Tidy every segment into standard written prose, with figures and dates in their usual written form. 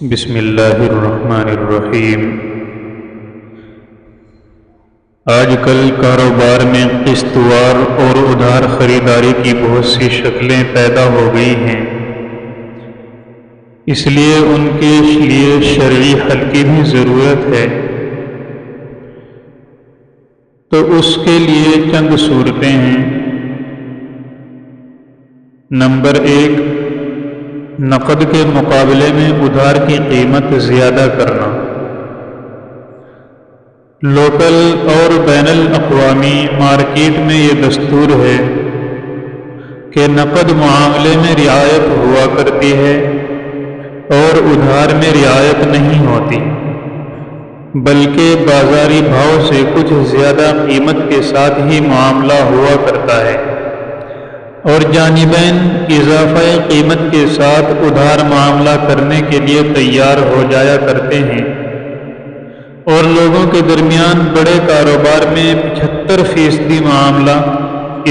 بسم اللہ الرحمن الرحیم۔ آج کل کاروبار میں قسط وار اور ادھار خریداری کی بہت سی شکلیں پیدا ہو گئی ہیں، اس لیے ان کے لیے شرعی حل کی بھی ضرورت ہے۔ تو اس کے لیے چند صورتیں ہیں۔ نمبر 1، نقد کے مقابلے میں ادھار کی قیمت زیادہ کرنا۔ لوکل اور بین الاقوامی مارکیٹ میں یہ دستور ہے کہ نقد معاملے میں رعایت ہوا کرتی ہے اور ادھار میں رعایت نہیں ہوتی، بلکہ بازاری بھاؤ سے کچھ زیادہ قیمت کے ساتھ ہی معاملہ ہوا کرتا ہے، اور جانبین اضافہ قیمت کے ساتھ ادھار معاملہ کرنے کے لیے تیار ہو جایا کرتے ہیں، اور لوگوں کے درمیان بڑے کاروبار میں 75% معاملہ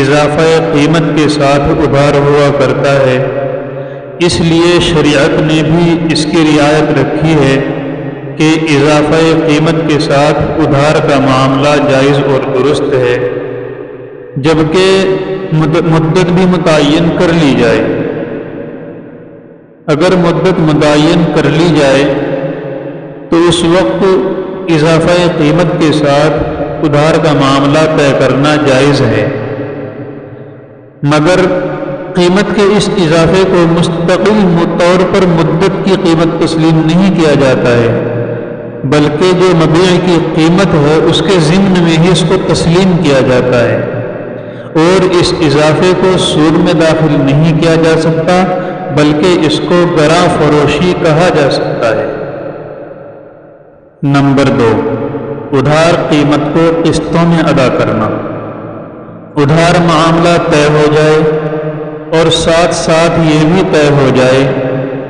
اضافہ قیمت کے ساتھ ادھار ہوا کرتا ہے۔ اس لیے شریعت نے بھی اس کی رعایت رکھی ہے کہ اضافہ قیمت کے ساتھ ادھار کا معاملہ جائز اور درست ہے، جبکہ مدت بھی متعین کر لی جائے۔ اگر مدت متعین کر لی جائے تو اس وقت اضافہ قیمت کے ساتھ ادھار کا معاملہ طے کرنا جائز ہے، مگر قیمت کے اس اضافے کو مستقل طور پر مدت کی قیمت تسلیم نہیں کیا جاتا ہے، بلکہ جو مبیع کی قیمت ہے اس کے ضمن میں ہی اس کو تسلیم کیا جاتا ہے، اور اس اضافے کو سود میں داخل نہیں کیا جا سکتا، بلکہ اس کو گراں فروشی کہا جا سکتا ہے۔ نمبر 2، ادھار قیمت کو قسطوں میں ادا کرنا۔ ادھار معاملہ طے ہو جائے اور ساتھ ساتھ یہ بھی طے ہو جائے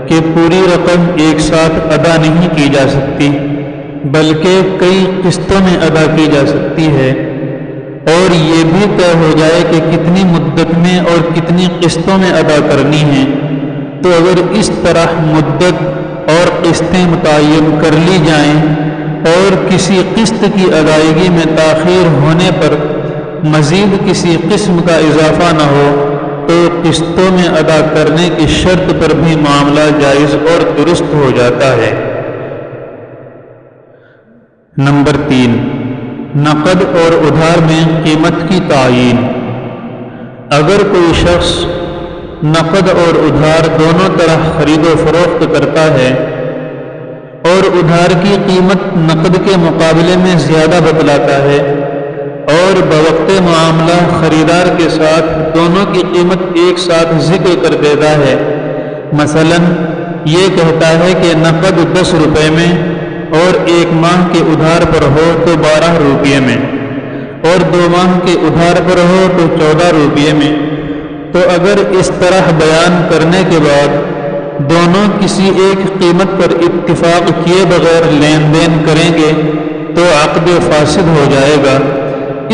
کہ پوری رقم ایک ساتھ ادا نہیں کی جا سکتی، بلکہ کئی قسطوں میں ادا کی جا سکتی ہے، اور یہ بھی طے ہو جائے کہ کتنی مدت میں اور کتنی قسطوں میں ادا کرنی ہے، تو اگر اس طرح مدت اور قسطیں متعین کر لی جائیں اور کسی قسط کی ادائیگی میں تاخیر ہونے پر مزید کسی قسم کا اضافہ نہ ہو تو قسطوں میں ادا کرنے کی شرط پر بھی معاملہ جائز اور درست ہو جاتا ہے۔ نمبر 3، نقد اور ادھار میں قیمت کی تعیین۔ اگر کوئی شخص نقد اور ادھار دونوں طرح خرید و فروخت کرتا ہے اور ادھار کی قیمت نقد کے مقابلے میں زیادہ بتلاتا ہے اور بوقت معاملہ خریدار کے ساتھ دونوں کی قیمت ایک ساتھ ذکر کر دیتا ہے، مثلا یہ کہتا ہے کہ نقد 10 روپے میں اور 1 ماہ کے ادھار پر ہو تو 12 روپے میں، اور 2 ماہ کے ادھار پر ہو تو 14 روپے میں، تو اگر اس طرح بیان کرنے کے بعد دونوں کسی ایک قیمت پر اتفاق کیے بغیر لین دین کریں گے تو عقد فاسد ہو جائے گا،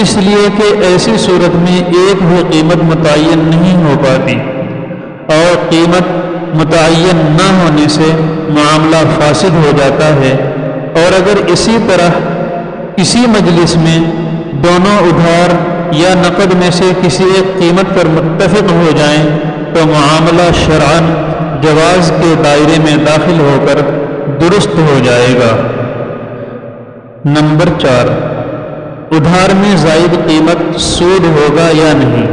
اس لیے کہ ایسی صورت میں ایک بھی قیمت متعین نہیں ہو پاتی، اور قیمت متعین نہ ہونے سے معاملہ فاسد ہو جاتا ہے۔ اور اگر اسی طرح اسی مجلس میں دونوں ادھار یا نقد میں سے کسی ایک قیمت پر متفق ہو جائیں تو معاملہ شرعاً جواز کے دائرے میں داخل ہو کر درست ہو جائے گا۔ نمبر 4، ادھار میں زائد قیمت سود ہوگا یا نہیں۔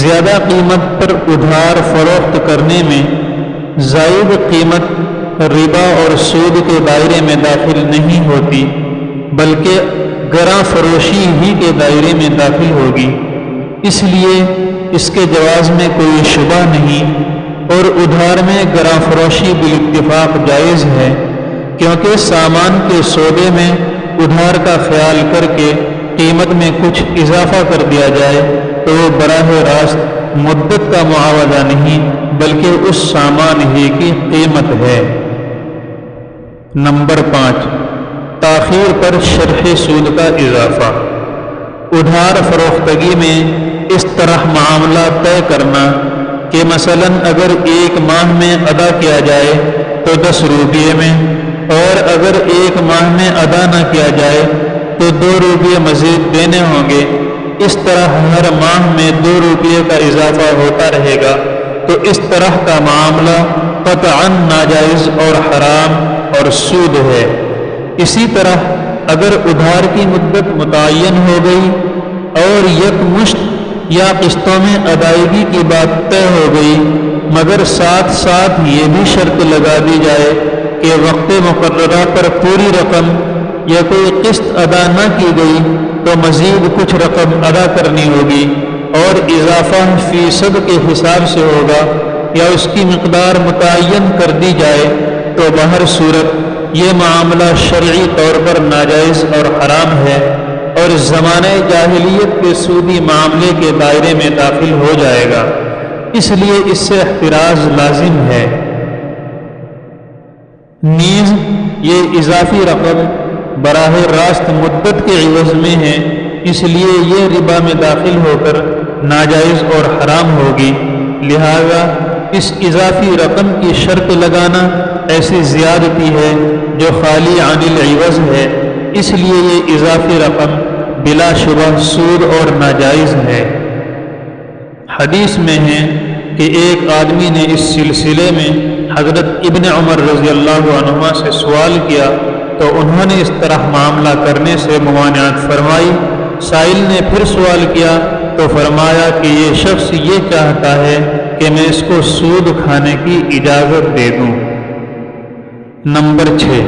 زیادہ قیمت پر ادھار فروخت کرنے میں زائد قیمت ربا اور سود کے دائرے میں داخل نہیں ہوتی، بلکہ گراں فروشی ہی کے دائرے میں داخل ہوگی، اس لیے اس کے جواز میں کوئی شبہ نہیں، اور ادھار میں گراں فروشی بالاتفاق جائز ہے، کیونکہ سامان کے سودے میں ادھار کا خیال کر کے قیمت میں کچھ اضافہ کر دیا جائے تو وہ براہ راست مدت کا معاوضہ نہیں بلکہ اس سامان ہی کی قیمت ہے۔ نمبر 5، تاخیر پر شرح سود کا اضافہ۔ ادھار فروختگی میں اس طرح معاملہ طے کرنا کہ مثلا اگر 1 ماہ میں ادا کیا جائے تو 10 روپے میں، اور اگر 1 ماہ میں ادا نہ کیا جائے تو 2 روپے مزید دینے ہوں گے۔ اس طرح ہر ماہ میں 2 روپے کا اضافہ ہوتا رہے گا۔ تو اس طرح کا معاملہ قطعاً ناجائز اور حرام اور سود ہے۔ اسی طرح اگر ادھار کی مدت متعین ہو گئی اور یکمشت یا قسطوں میں ادائیگی کی بات طے ہو گئی، مگر ساتھ ساتھ یہ بھی شرط لگا دی جائے کہ وقت مقررہ پر پوری رقم یا کوئی قسط ادا نہ کی گئی تو مزید کچھ رقم ادا کرنی ہوگی اور اضافہ فیصد کے حساب سے ہوگا، یا اس کی مقدار متعین کر دی جائے، تو بہر صورت یہ معاملہ شرعی طور پر ناجائز اور حرام ہے اور زمانہ جاہلیت کے سودی معاملے کے دائرے میں داخل ہو جائے گا، اس لیے اس سے احتراز لازم ہے۔ نیز یہ اضافی رقم براہ راست مدت کے عوض میں ہے، اس لیے یہ ربا میں داخل ہو کر ناجائز اور حرام ہوگی۔ لہذا اس اضافی رقم کی شرط لگانا ایسی زیادتی ہے جو خالی عن العوض ہے، اس لیے یہ اضافی رقم بلا شبہ سود اور ناجائز ہے۔ حدیث میں ہے کہ ایک آدمی نے اس سلسلے میں حضرت ابن عمر رضی اللہ عنہما سے سوال کیا تو انہوں نے اس طرح معاملہ کرنے سے ممانعت فرمائی۔ سائل نے پھر سوال کیا تو فرمایا کہ یہ شخص یہ چاہتا ہے کہ میں اس کو سود کھانے کی اجازت دے دوں۔ نمبر 6،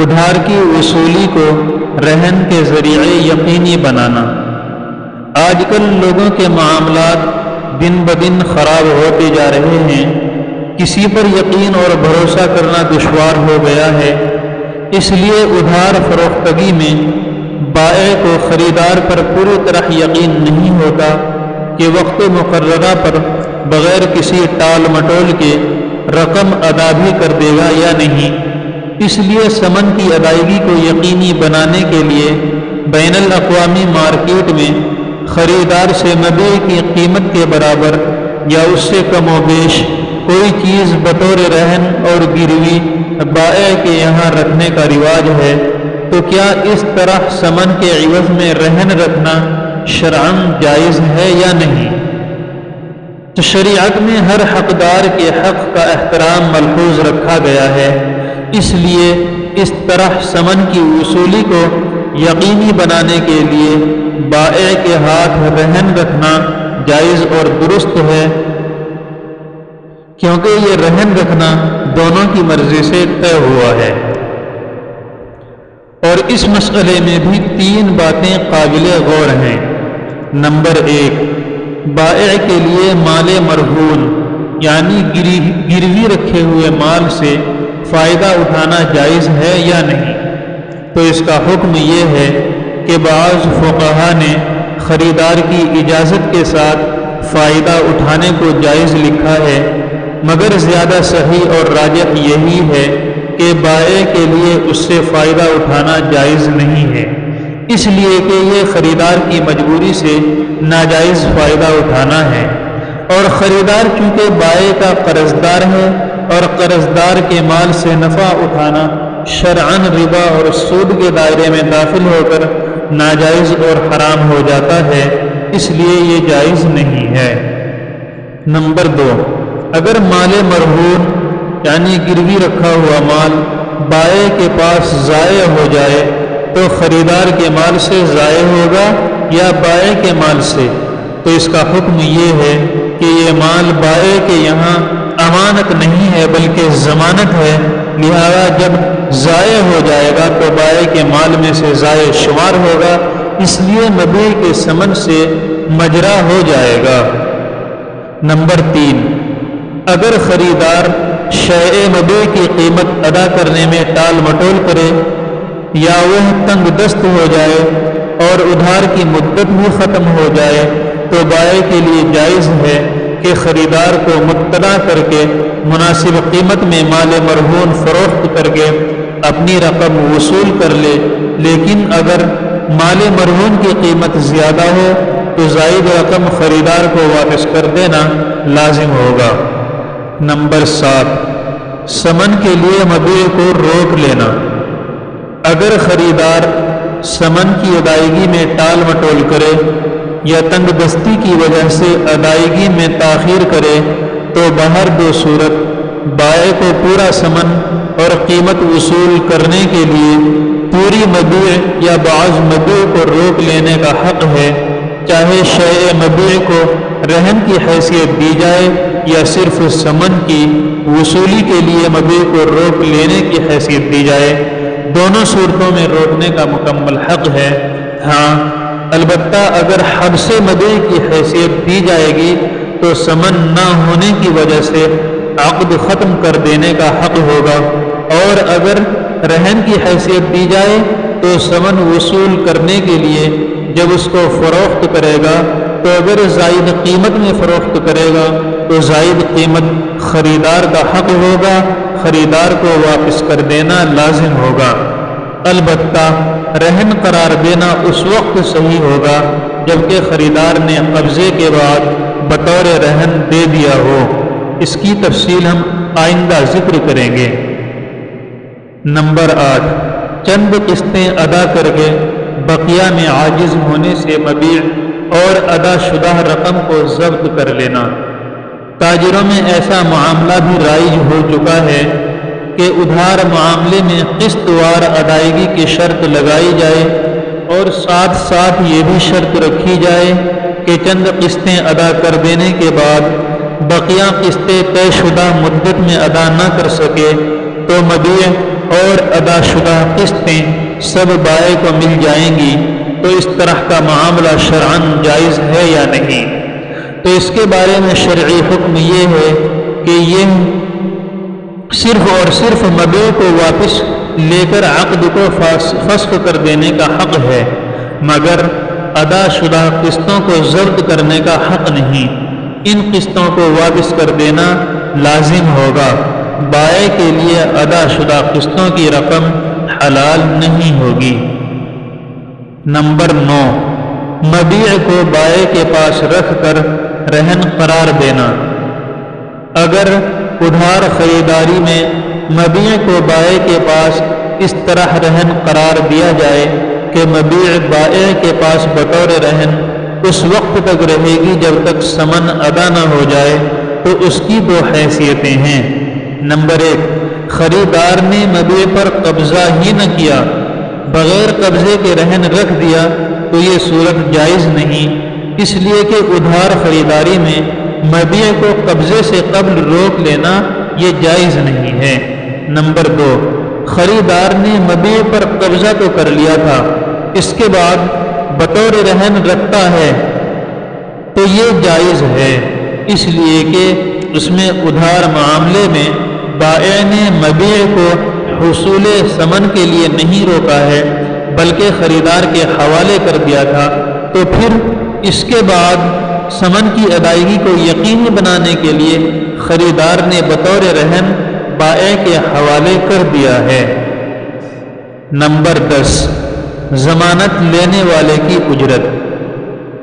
ادھار کی وصولی کو رہن کے ذریعے یقینی بنانا۔ آج کل لوگوں کے معاملات دن بدن خراب ہوتے جا رہے ہیں، کسی پر یقین اور بھروسہ کرنا دشوار ہو گیا ہے، اس لیے ادھار فروختگی میں بائع کو خریدار پر پوری طرح یقین نہیں ہوتا کہ وقت مقررہ پر بغیر کسی ٹال مٹول کے رقم ادا بھی کر دے گا یا نہیں۔ اس لیے ثمن کی ادائیگی کو یقینی بنانے کے لیے بین الاقوامی مارکیٹ میں خریدار سے مبیع کی قیمت کے برابر یا اس سے کم و بیش کوئی چیز بطور رہن اور گروی بائع کے یہاں رکھنے کا رواج ہے، تو کیا اس طرح ثمن کے عوض میں رہن رکھنا شرعاً جائز ہے یا نہیں؟ تو شریعت میں ہر حقدار کے حق کا احترام ملحوظ رکھا گیا ہے، اس لیے اس طرح ثمن کی وصولی کو یقینی بنانے کے لیے بائع کے ہاتھ رہن رکھنا جائز اور درست ہے، کیونکہ یہ رہن رکھنا دونوں کی مرضی سے طے ہوا ہے۔ اور اس مسئلے میں بھی 3 باتیں قابل غور ہیں۔ نمبر 1، بائع کے لیے مال مرہون یعنی گروی رکھے ہوئے مال سے فائدہ اٹھانا جائز ہے یا نہیں؟ تو اس کا حکم یہ ہے کہ بعض فقہا نے خریدار کی اجازت کے ساتھ فائدہ اٹھانے کو جائز لکھا ہے، مگر زیادہ صحیح اور راجح یہی ہے کہ بائع کے لیے اس سے فائدہ اٹھانا جائز نہیں ہے، اس لیے کہ یہ خریدار کی مجبوری سے ناجائز فائدہ اٹھانا ہے، اور خریدار چونکہ بائع کا قرضدار ہے اور قرضدار کے مال سے نفع اٹھانا شرعاً ربا اور سود کے دائرے میں داخل ہو کر ناجائز اور حرام ہو جاتا ہے، اس لیے یہ جائز نہیں ہے۔ نمبر 2، اگر مال مرہون یعنی گروی رکھا ہوا مال بائع کے پاس ضائع ہو جائے تو خریدار کے مال سے ضائع ہوگا یا بائع کے مال سے؟ تو اس کا حکم یہ ہے کہ یہ مال بائع کے یہاں امانت نہیں ہے بلکہ ضمانت ہے، لہذا جب ضائع ہو جائے گا تو بائع کے مال میں سے ضائع شمار ہوگا، اس لیے مبیع کے ثمن سے مجرا ہو جائے گا۔ نمبر 3، اگر خریدار شیء مبیع کی قیمت ادا کرنے میں ٹال مٹول کرے یا وہ تنگ دست ہو جائے اور ادھار کی مدت بھی ختم ہو جائے تو بائع کے لیے جائز ہے کہ خریدار کو مطلع کر کے مناسب قیمت میں مال مرہون فروخت کر کے اپنی رقم وصول کر لے، لیکن اگر مال مرہون کی قیمت زیادہ ہو تو زائد رقم خریدار کو واپس کر دینا لازم ہوگا۔ نمبر 7، ثمن کے لیے مبیع کو روک لینا۔ اگر خریدار ثمن کی ادائیگی میں ٹال مٹول کرے یا تنگ دستی کی وجہ سے ادائیگی میں تاخیر کرے تو بہر دو صورت بائع کو پورا ثمن اور قیمت وصول کرنے کے لیے پوری مبیع یا بعض مبیع کو روک لینے کا حق ہے، چاہے شیء مبیع کو رہن کی حیثیت دی جائے یا صرف ثمن کی وصولی کے لیے مبیع کو روک لینے کی حیثیت دی جائے۔ دونوں صورتوں میں روکنے کا مکمل حق ہے۔ ہاں البتہ اگر حبس مبیع کی حیثیت دی جائے گی تو ثمن نہ ہونے کی وجہ سے عقد ختم کر دینے کا حق ہوگا، اور اگر رہن کی حیثیت دی جائے تو ثمن وصول کرنے کے لیے جب اس کو فروخت کرے گا تو اگر زائد قیمت میں فروخت کرے گا تو زائد قیمت خریدار کا حق ہوگا، خریدار کو واپس کر دینا لازم ہوگا۔ البتہ رہن قرار دینا اس وقت صحیح ہوگا جبکہ خریدار نے قبضے کے بعد بطور رہن دے دیا ہو۔ اس کی تفصیل ہم آئندہ ذکر کریں گے۔ نمبر 8، چند قسطیں ادا کر کے بقیہ میں عاجز ہونے سے مبیع اور ادا شدہ رقم کو ضبط کر لینا۔ تاجروں میں ایسا معاملہ بھی رائج ہو چکا ہے کہ ادھار معاملے میں قسط وار ادائیگی کی شرط لگائی جائے اور ساتھ ساتھ یہ بھی شرط رکھی جائے کہ چند قسطیں ادا کر دینے کے بعد بقیہ قسطیں طے شدہ مدت میں ادا نہ کر سکے تو مبیع اور ادا شدہ قسطیں سب بائع کو مل جائیں گی۔ تو اس طرح کا معاملہ شرعاً جائز ہے یا نہیں؟ تو اس کے بارے میں شرعی حکم یہ ہے کہ یہ صرف اور صرف مبیع کو واپس لے کر عقد کو فسخ کر دینے کا حق ہے، مگر ادا شدہ قسطوں کو ضبط کرنے کا حق نہیں۔ ان قسطوں کو واپس کر دینا لازم ہوگا، بائع کے لیے ادا شدہ قسطوں کی رقم حلال نہیں ہوگی۔ نمبر 9، مبیع کو بائع کے پاس رکھ کر رہن قرار دینا۔ اگر ادھار خریداری میں مبیع کو بائع کے پاس اس طرح رہن قرار دیا جائے کہ مبیع بائع کے پاس بطور رہن اس وقت تک رہے گی جب تک ثمن ادا نہ ہو جائے تو اس کی دو حیثیتیں ہیں۔ نمبر 1، خریدار نے مبیع پر قبضہ ہی نہ کیا، بغیر قبضے کے رہن رکھ دیا تو یہ صورت جائز نہیں، اس لیے کہ ادھار خریداری میں مبیع کو قبضے سے قبل روک لینا یہ جائز نہیں ہے۔ نمبر 2، خریدار نے مبیع پر قبضہ تو کر لیا تھا، اس کے بعد بطور رہن رکھتا ہے تو یہ جائز ہے، اس لیے کہ اس میں ادھار معاملے میں بائع نے مبیع کو حصول ثمن کے لیے نہیں روکا ہے بلکہ خریدار کے حوالے کر دیا تھا، تو پھر اس کے بعد ثمن کی ادائیگی کو یقینی بنانے کے لیے خریدار نے بطور رہن بائع کے حوالے کر دیا ہے۔ نمبر 10، ضمانت لینے والے کی اجرت۔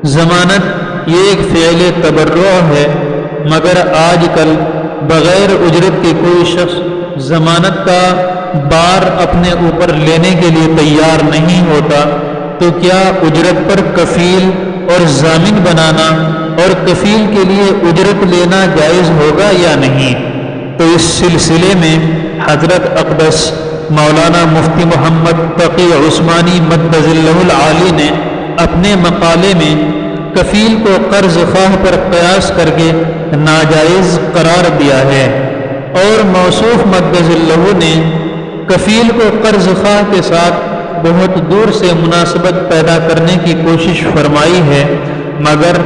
ضمانت یہ ایک فعل تبرع ہے، مگر آج کل بغیر اجرت کے کوئی شخص ضمانت کا بار اپنے اوپر لینے کے لیے تیار نہیں ہوتا، تو کیا اجرت پر کفیل اور ضامن بنانا اور کفیل کے لیے اجرت لینا جائز ہوگا یا نہیں؟ تو اس سلسلے میں حضرت اقدس مولانا مفتی محمد تقی عثمانی مدظلہ العالی نے اپنے مقالے میں کفیل کو قرض خواہ پر قیاس کر کے ناجائز قرار دیا ہے، اور موصوف مدظلہ نے کفیل کو قرض خواہ کے ساتھ بہت دور سے مناسبت پیدا کرنے کی کوشش فرمائی ہے، مگر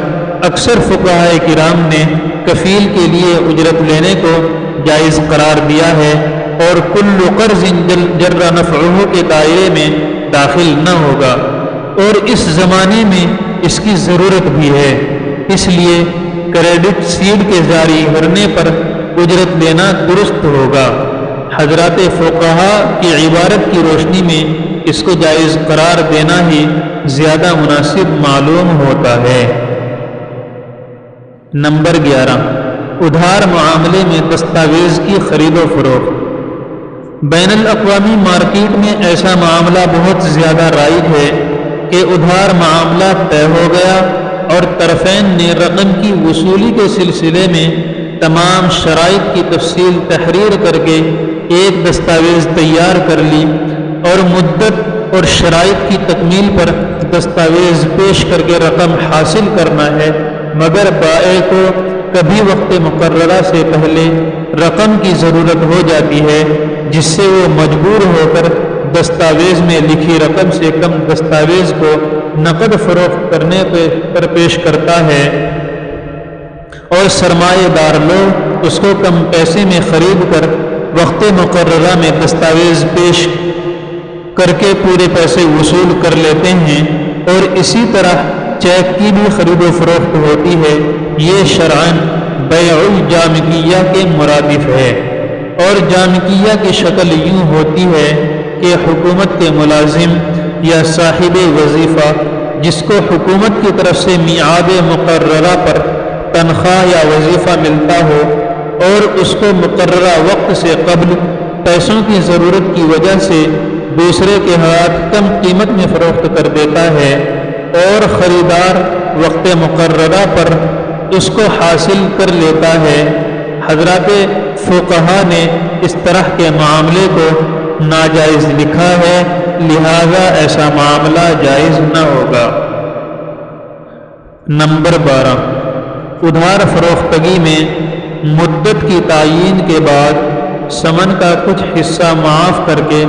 اکثر فقہائے کرام نے کفیل کے لیے اجرت لینے کو جائز قرار دیا ہے اور کل قرض جر نفعہ کے دائرے میں داخل نہ ہوگا، اور اس زمانے میں اس کی ضرورت بھی ہے، اس لیے کریڈٹ سیڈ کے جاری کرنے پر اجرت لینا درست ہوگا۔ حضرات فقہا کی عبارت کی روشنی میں اس کو جائز قرار دینا ہی زیادہ مناسب معلوم ہوتا ہے۔ نمبر 11، ادھار معاملے میں دستاویز کی خرید و فروخت۔ بین الاقوامی مارکیٹ میں ایسا معاملہ بہت زیادہ رائج ہے کہ ادھار معاملہ طے ہو گیا اور طرفین نے رقم کی وصولی کے سلسلے میں تمام شرائط کی تفصیل تحریر کر کے ایک دستاویز تیار کر لی اور مدت اور شرائط کی تکمیل پر دستاویز پیش کر کے رقم حاصل کرنا ہے، مگر بائع کو کبھی وقت مقررہ سے پہلے رقم کی ضرورت ہو جاتی ہے، جس سے وہ مجبور ہو کر دستاویز میں لکھی رقم سے کم دستاویز کو نقد فروخت کرنے پر پیش کرتا ہے اور سرمایہ دار لوگ اس کو کم پیسے میں خرید کر وقت مقررہ میں دستاویز پیش کر کے پورے پیسے وصول کر لیتے ہیں، اور اسی طرح چیک کی بھی خرید و فروخت ہوتی ہے۔ یہ شرعاً بیع الجامعیہ کے مرادف ہے، اور جامعیہ کی شکل یوں ہوتی ہے کہ حکومت کے ملازم یا صاحب وظیفہ جس کو حکومت کی طرف سے میعاد مقررہ پر تنخواہ یا وظیفہ ملتا ہو اور اس کو مقررہ وقت سے قبل پیسوں کی ضرورت کی وجہ سے دوسرے کے ہاتھ کم قیمت میں فروخت کر دیتا ہے، اور خریدار وقت مقررہ پر اس کو حاصل کر لیتا ہے۔ حضرات فقہا نے اس طرح کے معاملے کو ناجائز لکھا ہے، لہذا ایسا معاملہ جائز نہ ہوگا۔ نمبر 12، ادھار فروختگی میں مدت کی تعیین کے بعد ثمن کا کچھ حصہ معاف کر کے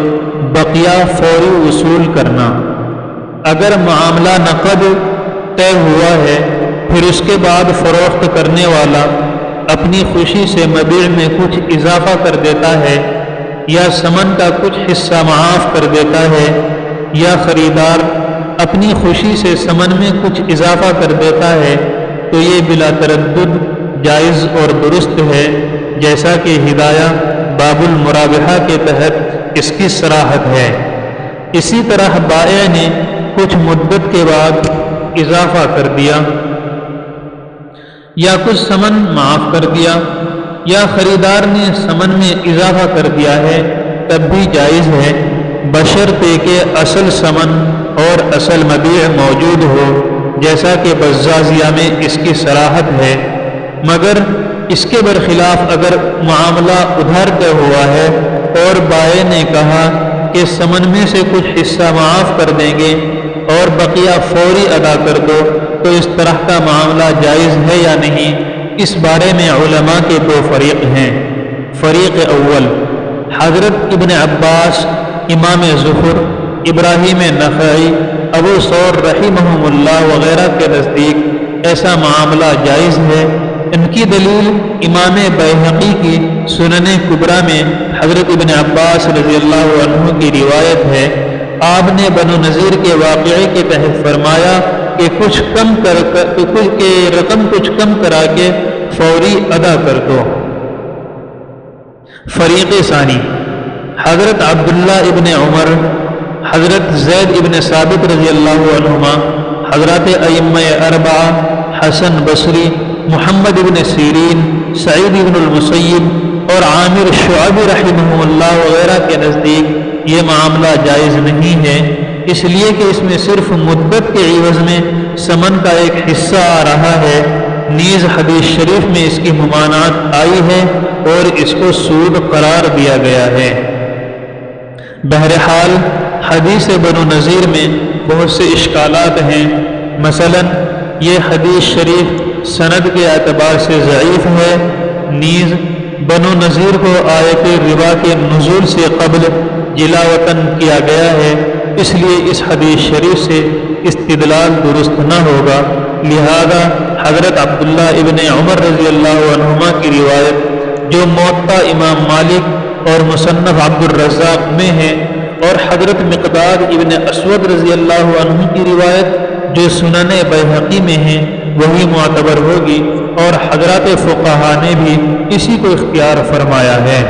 بقیہ فوری وصول کرنا۔ اگر معاملہ نقد طے ہوا ہے، پھر اس کے بعد فروخت کرنے والا اپنی خوشی سے مبیع میں کچھ اضافہ کر دیتا ہے یا ثمن کا کچھ حصہ معاف کر دیتا ہے، یا خریدار اپنی خوشی سے ثمن میں کچھ اضافہ کر دیتا ہے، تو یہ بلا تردد جائز اور درست ہے، جیسا کہ ہدایہ باب المرابحہ کے تحت اس کی صراحت ہے۔ اسی طرح بائع نے کچھ مدت کے بعد اضافہ کر دیا یا کچھ ثمن معاف کر دیا، یا خریدار نے ثمن میں اضافہ کر دیا ہے، تب بھی جائز ہے، بشرطے کہ اصل ثمن اور اصل مبیع موجود ہو، جیسا کہ بزازیہ میں اس کی صراحت ہے۔ مگر اس کے برخلاف اگر معاملہ ادھار طے ہوا ہے اور بائع نے کہا کہ ثمن میں سے کچھ حصہ معاف کر دیں گے اور بقیہ فوری ادا کر دو، تو اس طرح کا معاملہ جائز ہے یا نہیں، اس بارے میں علماء کے دو فریق ہیں۔ فریق اول حضرت ابن عباس، امام ظفر، ابراہیم نخعی، ابو ثور رحمہم اللہ وغیرہ کے نزدیک ایسا معاملہ جائز ہے۔ ان کی دلیل امام بیہقی کی سنن کبریٰ میں حضرت ابن عباس رضی اللہ عنہ کی روایت ہے، آپ نے بنو نذیر کے واقعے کے تحت فرمایا کہ رقم کچھ کم کرا کے فوری ادا کر دو۔ فریق ثانی حضرت عبداللہ ابن عمر، حضرت زید ابن ثابت رضی اللہ عنہما، حضرات ائمہ اربعہ حسن بصری، محمد ابن سیرین، سعید ابن المسیب اور عامر شعبی رحمہ اللہ وغیرہ کے نزدیک یہ معاملہ جائز نہیں ہے، اس لیے کہ اس میں صرف مدت کے عوض میں ثمن کا ایک حصہ آ رہا ہے، نیز حدیث شریف میں اس کی ممانعت آئی ہے اور اس کو سود قرار دیا گیا ہے۔ بہرحال حدیث بنو نذیر میں بہت سے اشکالات ہیں، مثلا یہ حدیث شریف سند کے اعتبار سے ضعیف ہے، نیز بنو نذیر کو آیت ربا کے نزول سے قبل جلاوطن کیا گیا ہے، اس لیے اس حدیث شریف سے استدلال درست نہ ہوگا، لہذا حضرت عبداللہ ابن عمر رضی اللہ عنہما کی روایت جو موطا امام مالک اور مصنف عبد الرزاق میں ہے، اور حضرت مقداد ابن اسود رضی اللہ عنہ کی روایت جو سنن بیہقی میں ہے، وہی معتبر ہوگی، اور حضرات فقہا نے بھی اسی کو اختیار فرمایا ہے۔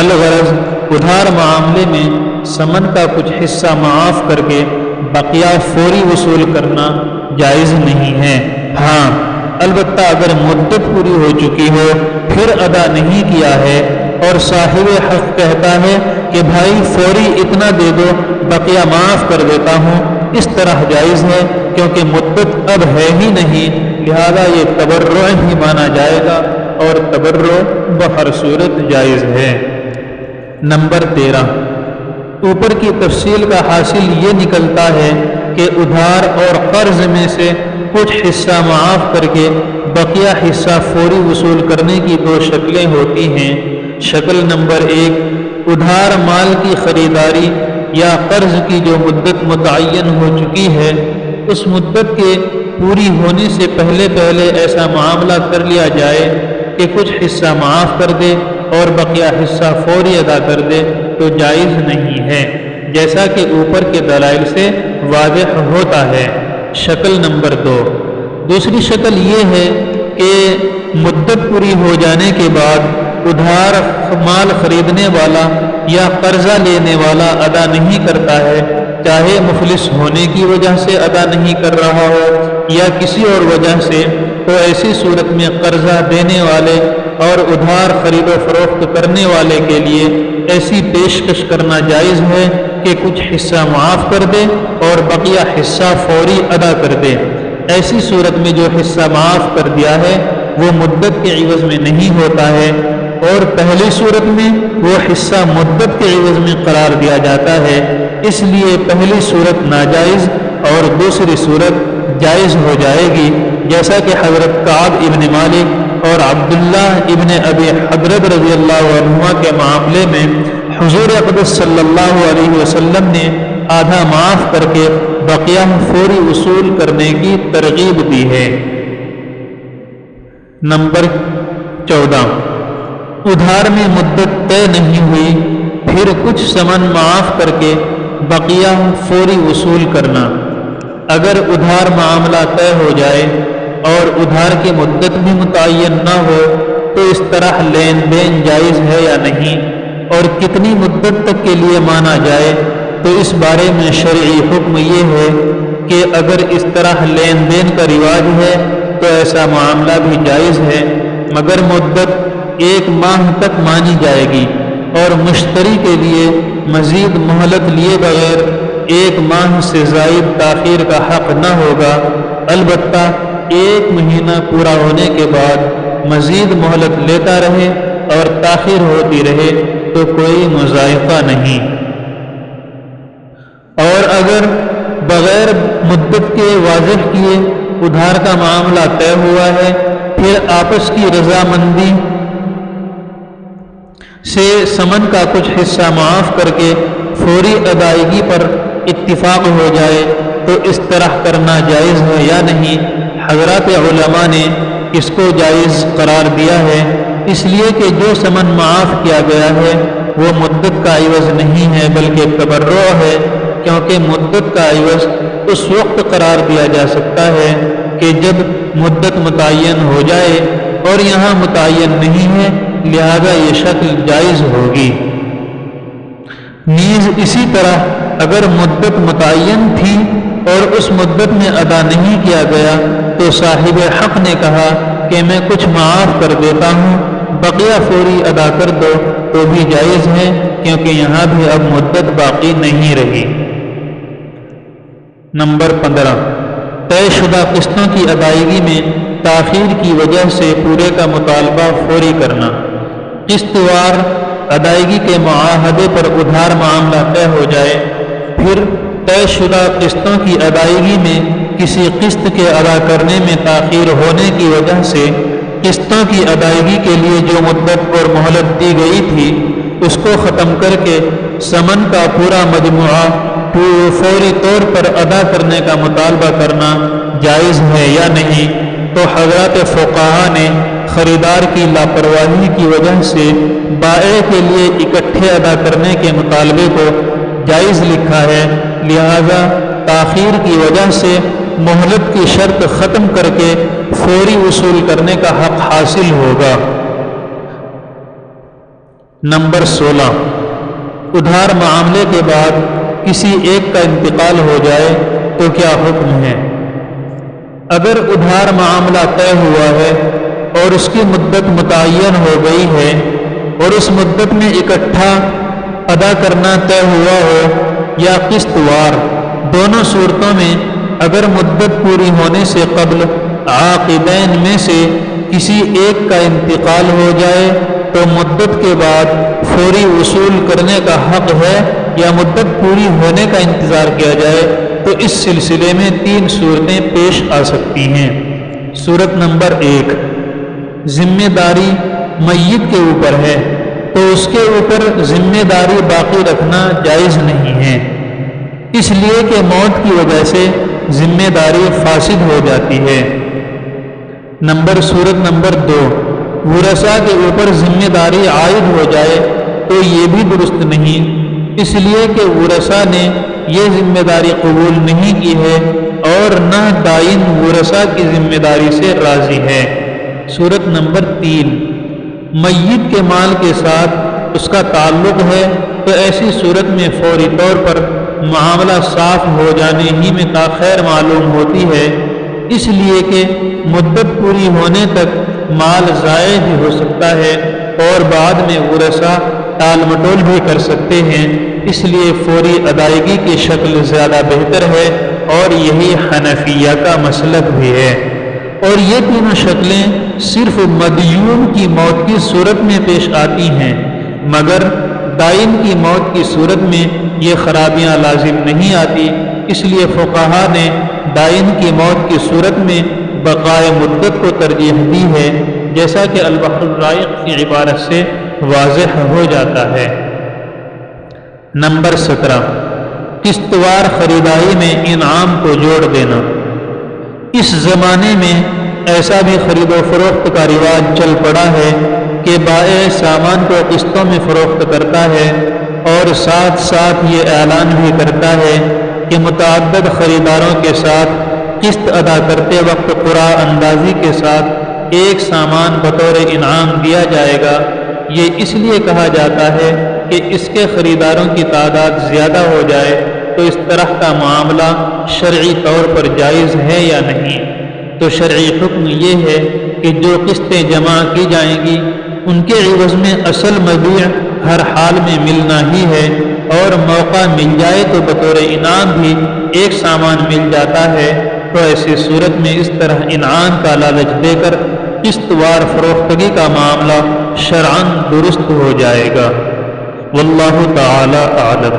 الغرض ادھار معاملے میں ثمن کا کچھ حصہ معاف کر کے بقیہ فوری وصول کرنا جائز نہیں ہے۔ ہاں البتہ اگر مدت پوری ہو چکی ہو پھر ادا نہیں کیا ہے اور صاحب حق کہتا ہے کہ بھائی فوری اتنا دے دو بقیہ معاف کر دیتا ہوں، اس طرح جائز ہے کیونکہ مدت اب ہے ہی نہیں، لہذا یہ تبرع ہی مانا جائے گا اور تبرع بہر صورت جائز ہے۔ نمبر 13، اوپر کی تفصیل کا حاصل یہ نکلتا ہے کہ ادھار اور قرض میں سے کچھ حصہ معاف کر کے بقیہ حصہ فوری وصول کرنے کی دو شکلیں ہوتی ہیں۔ شکل نمبر 1، ادھار مال کی خریداری یا قرض کی جو مدت متعین ہو چکی ہے اس مدت کے پوری ہونے سے پہلے ایسا معاملہ کر لیا جائے کہ کچھ حصہ معاف کر دے اور بقیہ حصہ فوری ادا کر دے تو جائز نہیں ہے، جیسا کہ اوپر کے دلائل سے واضح ہوتا ہے۔ شکل نمبر 2، دوسری شکل یہ ہے کہ مدت پوری ہو جانے کے بعد ادھار مال خریدنے والا یا قرضہ لینے والا ادا نہیں کرتا ہے، چاہے مفلس ہونے کی وجہ سے ادا نہیں کر رہا ہو یا کسی اور وجہ سے، تو ایسی صورت میں قرضہ دینے والے اور ادھار خرید و فروخت کرنے والے کے لیے ایسی پیشکش کرنا جائز ہے کہ کچھ حصہ معاف کر دے اور بقیہ حصہ فوری ادا کر دے۔ ایسی صورت میں جو حصہ معاف کر دیا ہے وہ مدت کے عوض میں نہیں ہوتا ہے، اور پہلی صورت میں وہ حصہ مدت کے عوض میں قرار دیا جاتا ہے، اس لیے پہلی صورت ناجائز اور دوسری صورت جائز ہو جائے گی، جیسا کہ حضرت کعب ابن مالک اور عبداللہ ابن ابی حضرت رضی اللہ عنہما کے معاملے میں حضور اقدس صلی اللہ علیہ وسلم نے آدھا معاف کر کے بقیہ فوری وصول کرنے کی ترغیب دی ہے۔ نمبر 14، ادھار میں مدت طے نہیں ہوئی پھر کچھ ثمن معاف کر کے بقیہ فوری وصول کرنا۔ اگر ادھار معاملہ طے ہو جائے اور ادھار کی مدت بھی متعین نہ ہو تو اس طرح لین دین جائز ہے یا نہیں، اور کتنی مدت تک کے لیے مانا جائے، تو اس بارے میں شرعی حکم یہ ہے کہ اگر اس طرح لین دین کا رواج ہے تو ایسا معاملہ بھی جائز ہے، مگر مدت 1 ماہ تک مانی جائے گی اور مشتری کے لیے مزید مہلت لیے بغیر 1 ماہ سے زائد تاخیر کا حق نہ ہوگا، البتہ 1 مہینہ پورا ہونے کے بعد مزید مہلت لیتا رہے اور تاخیر ہوتی رہے تو کوئی مضائقہ نہیں۔ اور اگر بغیر مدت کے واضح کیے ادھار کا معاملہ طے ہوا ہے، پھر آپس کی رضامندی سے ثمن کا کچھ حصہ معاف کر کے فوری ادائیگی پر اتفاق ہو جائے تو اس طرح کرنا جائز ہے یا نہیں، حضرات علماء نے اس کو جائز قرار دیا ہے، اس لیے کہ جو ثمن معاف کیا گیا ہے وہ مدت کا عوض نہیں ہے بلکہ تبرع ہے، کیونکہ مدت کا عوض اس وقت قرار دیا جا سکتا ہے کہ جب مدت متعین ہو جائے، اور یہاں متعین نہیں ہے لہذا یہ شکل جائز ہوگی۔ نیز اسی طرح اگر مدت متعین تھی اور اس مدت میں ادا نہیں کیا گیا تو صاحب حق نے کہا کہ میں کچھ معاف کر دیتا ہوں، بقیہ فوری ادا کر دو، تو بھی جائز ہے کیونکہ یہاں بھی اب مدت باقی نہیں رہی۔ نمبر 15، طے شدہ قسطوں کی ادائیگی میں تاخیر کی وجہ سے پورے کا مطالبہ فوری کرنا۔ قسط وار ادائیگی کے معاہدے پر ادھار معاملہ طے ہو جائے، پھر طے شدہ قسطوں کی ادائیگی میں کسی قسط کے ادا کرنے میں تاخیر ہونے کی وجہ سے قسطوں کی ادائیگی کے لیے جو مدت اور مہلت دی گئی تھی اس کو ختم کر کے ثمن کا پورا مجموعہ فوری طور پر ادا کرنے کا مطالبہ کرنا جائز ہے یا نہیں، تو حضرات فقہا نے خریدار کی لاپرواہی کی وجہ سے بائع کے لیے اکٹھے ادا کرنے کے مطالبے کو جائز لکھا ہے، لہذا تاخیر کی وجہ سے مہلت کی شرط ختم کر کے فوری وصول کرنے کا حق حاصل ہوگا۔ نمبر 16، ادھار معاملے کے بعد کسی ایک کا انتقال ہو جائے تو کیا حکم ہے؟ اگر ادھار معاملہ طے ہوا ہے اور اس کی مدت متعین ہو گئی ہے اور اس مدت میں اکٹھا ادا کرنا طے ہوا ہو یا قسط وار، دونوں صورتوں میں اگر مدت پوری ہونے سے قبل عاقدین میں سے کسی ایک کا انتقال ہو جائے تو مدت کے بعد فوری وصول کرنے کا حق ہے یا مدت پوری ہونے کا انتظار کیا جائے تو اس سلسلے میں 3 صورتیں پیش آ سکتی ہیں۔ صورت نمبر 1، ذمہ داری میت کے اوپر ہے تو اس کے اوپر ذمہ داری باقی رکھنا جائز نہیں ہے، اس لیے کہ موت کی وجہ سے ذمہ داری فاسد ہو جاتی ہے۔ صورت نمبر 2، ورثاء کے اوپر ذمہ داری عائد ہو جائے تو یہ بھی درست نہیں، اس لیے کہ ورثاء نے یہ ذمہ داری قبول نہیں کی ہے اور نہ دائن ورثاء کی ذمہ داری سے راضی ہے۔ صورت نمبر 3، میت کے مال کے ساتھ اس کا تعلق ہے تو ایسی صورت میں فوری طور پر معاملہ صاف ہو جانے ہی میں تاخیر معلوم ہوتی ہے، اس لیے کہ مدت پوری ہونے تک مال ضائع بھی ہو سکتا ہے اور بعد میں ورثاء ٹال مٹول بھی کر سکتے ہیں، اس لیے فوری ادائیگی کی شکل زیادہ بہتر ہے اور یہی حنفیہ کا مسلک بھی ہے۔ اور یہ تینوں شکلیں صرف مدیون کی موت کی صورت میں پیش آتی ہیں، مگر دائن کی موت کی صورت میں یہ خرابیاں لازم نہیں آتی، اس لیے فقہا نے دائن کی موت کی صورت میں بقائے مدت کو ترجیح دی ہے، جیسا کہ البحر الرائق کی عبارت سے واضح ہو جاتا ہے۔ نمبر 17، قسط وار خریداری میں انعام کو جوڑ دینا۔ اس زمانے میں ایسا بھی خرید و فروخت کا رواج چل پڑا ہے کہ بائع سامان کو قسطوں میں فروخت کرتا ہے اور ساتھ ساتھ یہ اعلان بھی کرتا ہے کہ متعدد خریداروں کے ساتھ قسط ادا کرتے وقت قرعہ اندازی کے ساتھ ایک سامان بطور انعام دیا جائے گا۔ یہ اس لیے کہا جاتا ہے کہ اس کے خریداروں کی تعداد زیادہ ہو جائے تو اس طرح کا معاملہ شرعی طور پر جائز ہے یا نہیں؟ تو شرعی حکم یہ ہے کہ جو قسطیں جمع کی جائیں گی ان کے عوض میں اصل مبیع ہر حال میں ملنا ہی ہے، اور موقع مل جائے تو بطور انعام بھی ایک سامان مل جاتا ہے، تو ایسی صورت میں اس طرح انعام کا لالچ دے کر قسط وار فروختگی کا معاملہ شرعاً درست ہو جائے گا۔ واللہ تعالی اعلم۔